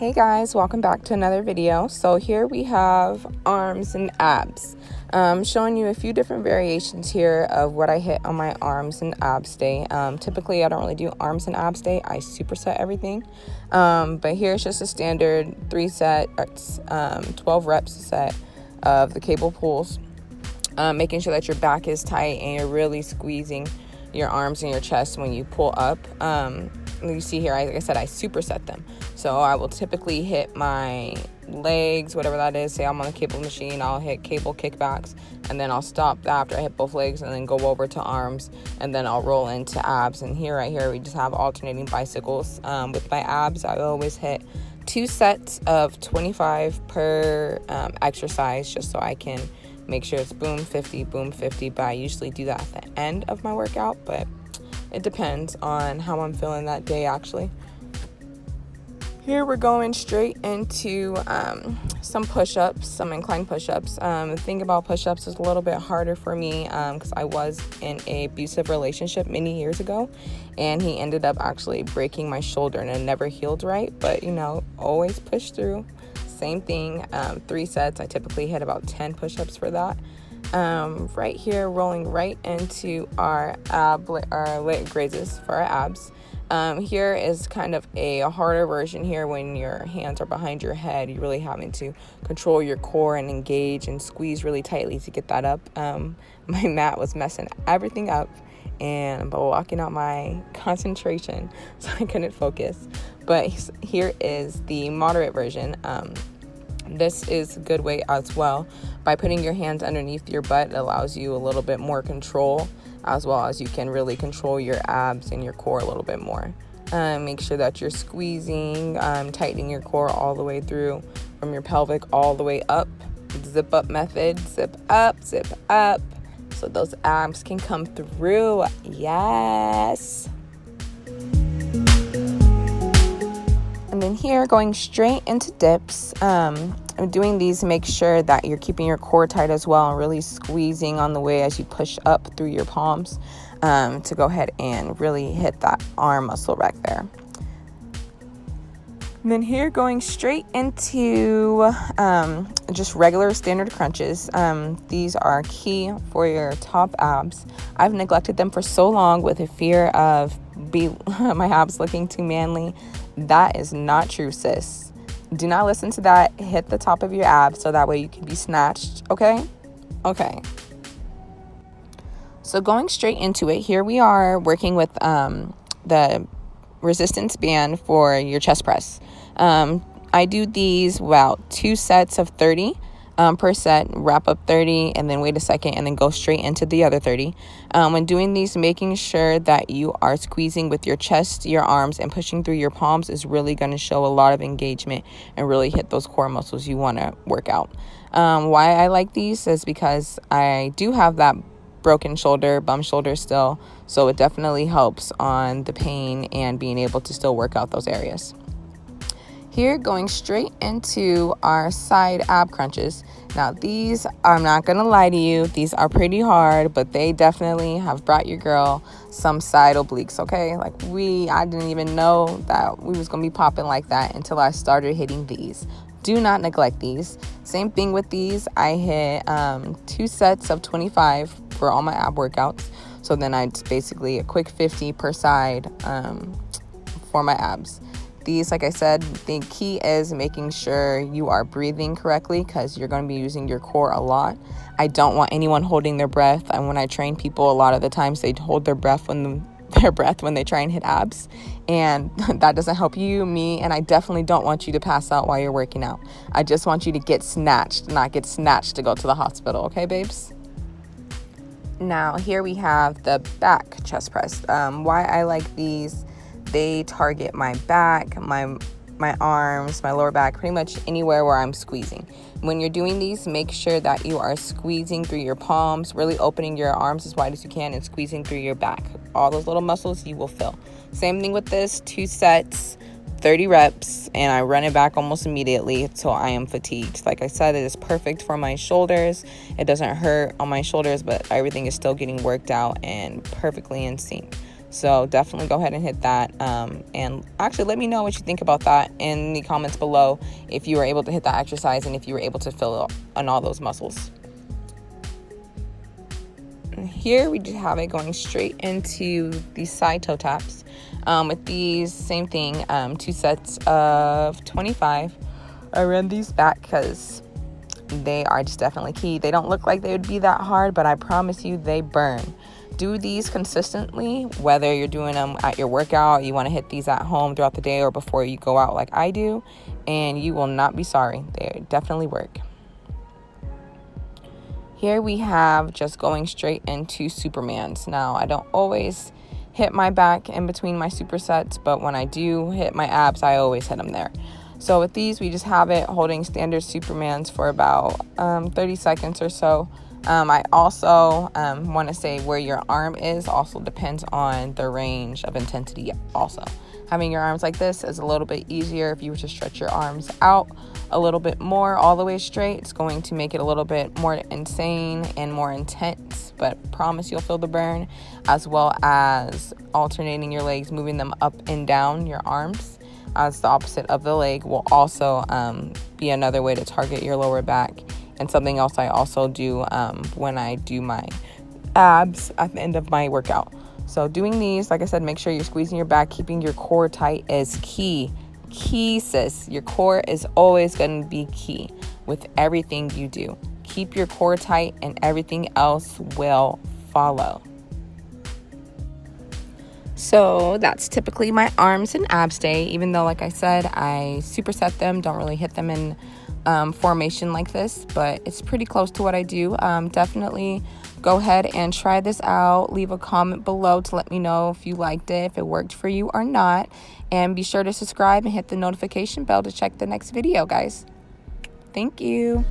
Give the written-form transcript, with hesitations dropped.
Hey guys, welcome back to another video. So here we have arms and abs. Showing you a few different variations here of what I hit on my arms and abs day. Typically I don't really do arms and abs day. I superset everything. But here's just a standard 12 reps set of the cable pulls. Making sure that your back is tight and you're really squeezing your arms and your chest when you pull up. You see here, like I said, I superset them. So I will typically hit my legs, whatever that is. Say I'm on a cable machine, I'll hit cable kickbacks, and then I'll stop after I hit both legs and then go over to arms, and then I'll roll into abs. And here, right here, we just have alternating bicycles. With my abs, I always hit 2 sets of 25 per exercise, just so I can make sure it's boom 50, but I usually do that at the end of my workout, but it depends on how I'm feeling that day actually. Here we're going straight into some push-ups, some incline push-ups. The thing about push-ups is a little bit harder for me because I was in an abusive relationship many years ago, and he ended up actually breaking my shoulder and it never healed right, but always push through. Same thing, 3 sets. I typically hit about 10 push-ups for that. Right here, rolling right into our leg raises for our abs. Here is kind of a harder version here when your hands are behind your head. You're really having to control your core and engage and squeeze really tightly to get that up. My mat was messing everything up and blocking out my concentration, so I couldn't focus. But here is the moderate version. This is a good way as well. By putting your hands underneath your butt, it allows you a little bit more control, as well as you can really control your abs and your core a little bit more. Make sure that you're squeezing, tightening your core all the way through, from your pelvic all the way up. Zip up method, zip up, so those abs can come through. Yes. And then here, going straight into dips. I'm doing these to make sure that you're keeping your core tight as well and really squeezing on the way as you push up through your palms to go ahead and really hit that arm muscle right there. And then here, going straight into just regular standard crunches. These are key for your top abs. I've neglected them for so long with a fear of my abs looking too manly. That is not true, sis. Do not listen to that. Hit the top of your abs so that way you can be snatched, okay? Okay. So going straight into it, here we are working with the resistance band for your chest press. I do these 2 sets of 30 per set, wrap up 30 and then wait a second and then go straight into the other 30. When doing these, making sure that you are squeezing with your chest, your arms, and pushing through your palms is really going to show a lot of engagement and really hit those core muscles you want to work out. Why I like these is because I do have that broken shoulder, bum shoulder still, so it definitely helps on the pain and being able to still work out those areas. Here, going straight into our side ab crunches. Now these, I'm not gonna lie to you, these are pretty hard, but they definitely have brought your girl some side obliques, okay? I didn't even know that we was gonna be popping like that until I started hitting these. Do not neglect these. Same thing with these. I hit 2 sets of 25 for all my ab workouts. So then it's basically a quick 50 per side for my abs. These, like I said, the key is making sure you are breathing correctly because you're going to be using your core a lot. I don't want anyone holding their breath. And when I train people, a lot of the times they hold their breath when they try and hit abs. And that doesn't help you, me, and I definitely don't want you to pass out while you're working out. I just want you to get snatched, not get snatched to go to the hospital. Okay, babes? Now, here we have the back chest press. Why I like these, they target my back, my arms, my lower back, pretty much anywhere where I'm squeezing. When you're doing these, make sure that you are squeezing through your palms, really opening your arms as wide as you can and squeezing through your back. All those little muscles you will feel. Same thing with this, 2 sets, 30 reps, and I run it back almost immediately until I am fatigued. Like I said, it is perfect for my shoulders. It doesn't hurt on my shoulders, but everything is still getting worked out and perfectly in sync. So definitely go ahead and hit that. And actually let me know what you think about that in the comments below, if you were able to hit that exercise and if you were able to fill on all those muscles. And here we just have it going straight into these side toe taps. With these, same thing, 2 sets of 25. I ran these back because they are just definitely key. They don't look like they would be that hard, but I promise you they burn. Do these consistently, whether you're doing them at your workout, you want to hit these at home throughout the day or before you go out like I do, and you will not be sorry. They definitely work. Here we have just going straight into Supermans. Now, I don't always hit my back in between my supersets, but when I do hit my abs, I always hit them there. So with these, we just have it holding standard Supermans for about 30 seconds or so. I also want to say where your arm is also depends on the range of intensity also. Having your arms like this is a little bit easier. If you were to stretch your arms out a little bit more all the way straight, it's going to make it a little bit more insane and more intense, but promise you'll feel the burn, as well as alternating your legs, moving them up and down your arms as the opposite of the leg will also be another way to target your lower back. And something else I also do when I do my abs at the end of my workout. So doing these, like I said, make sure you're squeezing your back, keeping your core tight is key. Key, sis. Your core is always going to be key with everything you do. Keep your core tight and everything else will follow. So that's typically my arms and abs day, even though, like I said, I superset them, don't really hit them in formation like this, but it's pretty close to what I do. Definitely go ahead and try this out. Leave a comment below to let me know if you liked it, if it worked for you or not. And be sure to subscribe and hit the notification bell to check the next video, guys. Thank you.